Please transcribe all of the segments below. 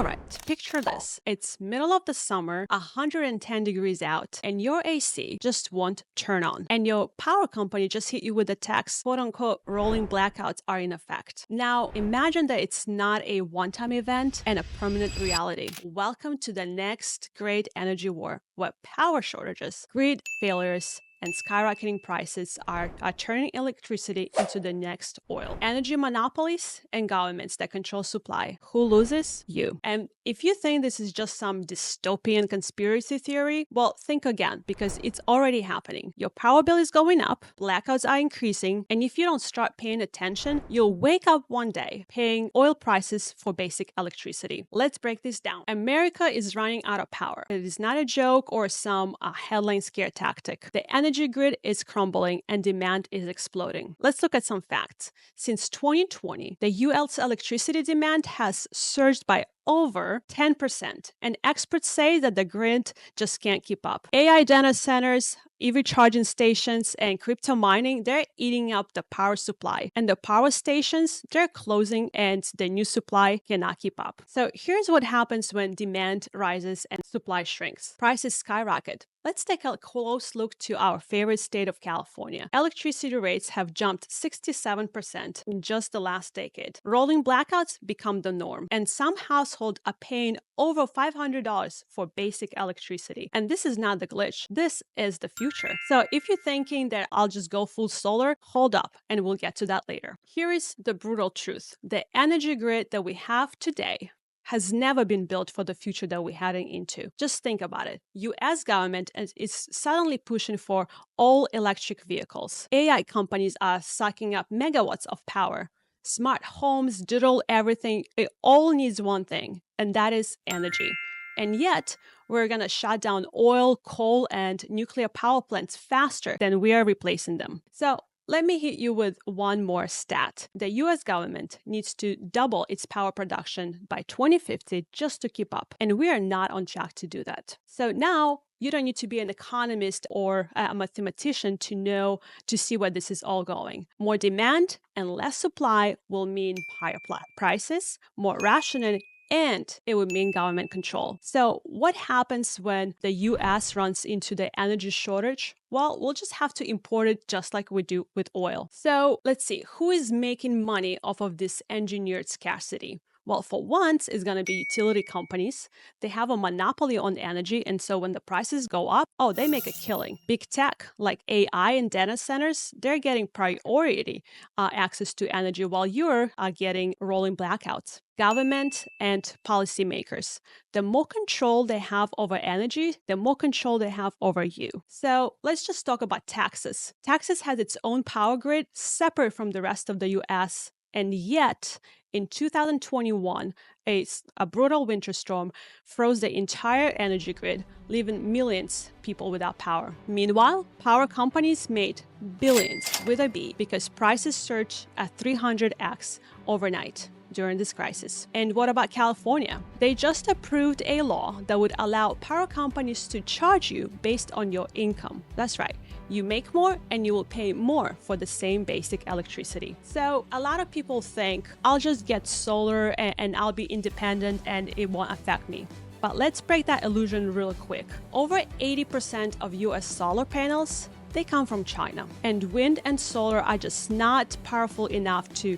All right, picture this. It's middle of the summer, 110 degrees out, and your AC just won't turn on. And your power company just hit you with a text, quote unquote, rolling blackouts are in effect. Now, imagine that it's not a one-time event and a permanent reality. Welcome to the next great energy war, where power shortages, grid failures, and skyrocketing prices are turning electricity into the next oil. Energy monopolies and governments that control supply. Who loses? You. And if you think this is just some dystopian conspiracy theory, well, think again, because it's already happening. Your power bill is going up, blackouts are increasing, and if you don't start paying attention, you'll wake up one day paying oil prices for basic electricity. Let's break this down. America is running out of power. It is not a joke or some headline scare tactic. The energy grid is crumbling and demand is exploding. Let's look at some facts. Since 2020, the US electricity demand has surged by over 10%, and experts say that the grid just can't keep up. AI data centers, EV charging stations, and crypto mining, they're eating up the power supply. And the power stations, they're closing and the new supply cannot keep up. So here's what happens when demand rises and supply shrinks. Prices skyrocket. Let's take a close look to our favorite state of California. Electricity rates have jumped 67% in just the last decade. Rolling blackouts become the norm, and some households are paying over $500 for basic electricity. And this is not the glitch. This is the future. So if you're thinking that I'll just go full solar, hold up, and we'll get to that later. Here is the brutal truth. The energy grid that we have today has never been built for the future that we're heading into. Just think about it. US government is suddenly pushing for all electric vehicles. AI companies are sucking up megawatts of power. Smart homes, digital everything, it all needs one thing, and that is energy. And yet, we're going to shut down oil, coal, and nuclear power plants faster than we are replacing them. So let me hit you with one more stat. The US government needs to double its power production by 2050 just to keep up. And we are not on track to do that. So now you don't need to be an economist or a mathematician to see where this is all going. More demand and less supply will mean higher prices, more rationing, and it would mean government control. So what happens when the US runs into the energy shortage? Well, we'll just have to import it just like we do with oil. So let's see, who is making money off of this engineered scarcity? Well, for once, it's going to be utility companies. They have a monopoly on energy, and so when the prices go up, they make a killing. Big tech, like AI and data centers, they're getting priority access to energy while you're getting rolling blackouts. Government and policymakers, the more control they have over energy, the more control they have over you. So let's just talk about Texas. Texas has its own power grid separate from the rest of the US, and yet in 2021, a brutal winter storm froze the entire energy grid, leaving millions of people without power. Meanwhile, power companies made billions with a B because prices surged at 300x overnight during this crisis. And what about California? They just approved a law that would allow power companies to charge you based on your income. That's right. You make more and you will pay more for the same basic electricity. So a lot of people think, I'll just get solar and I'll be independent and it won't affect me. But let's break that illusion real quick. Over 80% of US solar panels, they come from China. And wind and solar are just not powerful enough to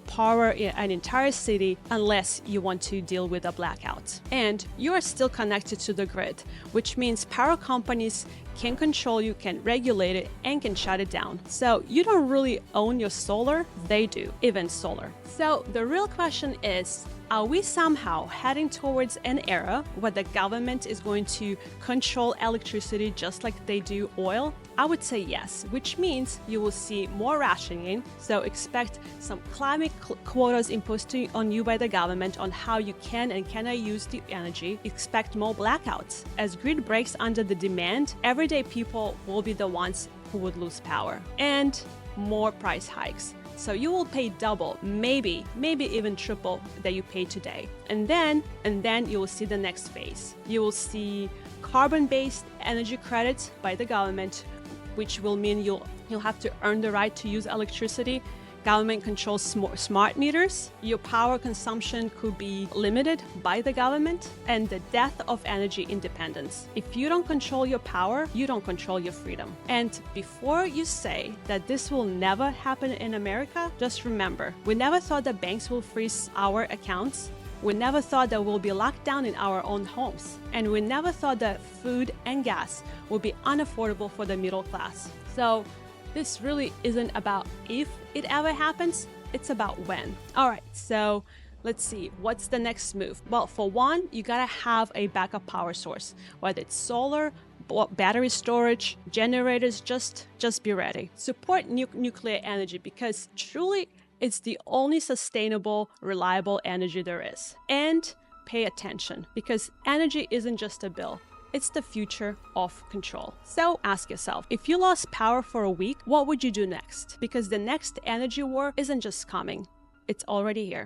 power an entire city unless you want to deal with a blackout. And you are still connected to the grid, which means power companies can control you, can regulate it, and can shut it down. So you don't really own your solar, they do, even solar. So the real question is, are we somehow heading towards an era where the government is going to control electricity just like they do oil? I would say yes, which means you will see more rationing. So expect some climate quotas imposed on you by the government on how you can and cannot use the energy. Expect more blackouts. As grid breaks under the demand, everyday people will be the ones who would lose power. And more price hikes. So you will pay double, maybe even triple that you pay today. And then you will see the next phase. You will see carbon-based energy credits by the government, which will mean you'll have to earn the right to use electricity. government controls smart meters, your power consumption could be limited by the government, and the death of energy independence. If you don't control your power, you don't control your freedom. And before you say that this will never happen in America, just remember, we never thought that banks will freeze our accounts. We never thought that we'll be locked down in our own homes. And we never thought that food and gas will be unaffordable for the middle class. So this really isn't about if it ever happens, it's about when. All right, so let's see, what's the next move? Well, for one, you gotta have a backup power source, whether it's solar, battery storage, generators, just be ready. Support nuclear energy because truly, it's the only sustainable, reliable energy there is. And pay attention because energy isn't just a bill. It's the future of control. So ask yourself, if you lost power for a week, what would you do next? Because the next energy war isn't just coming, it's already here.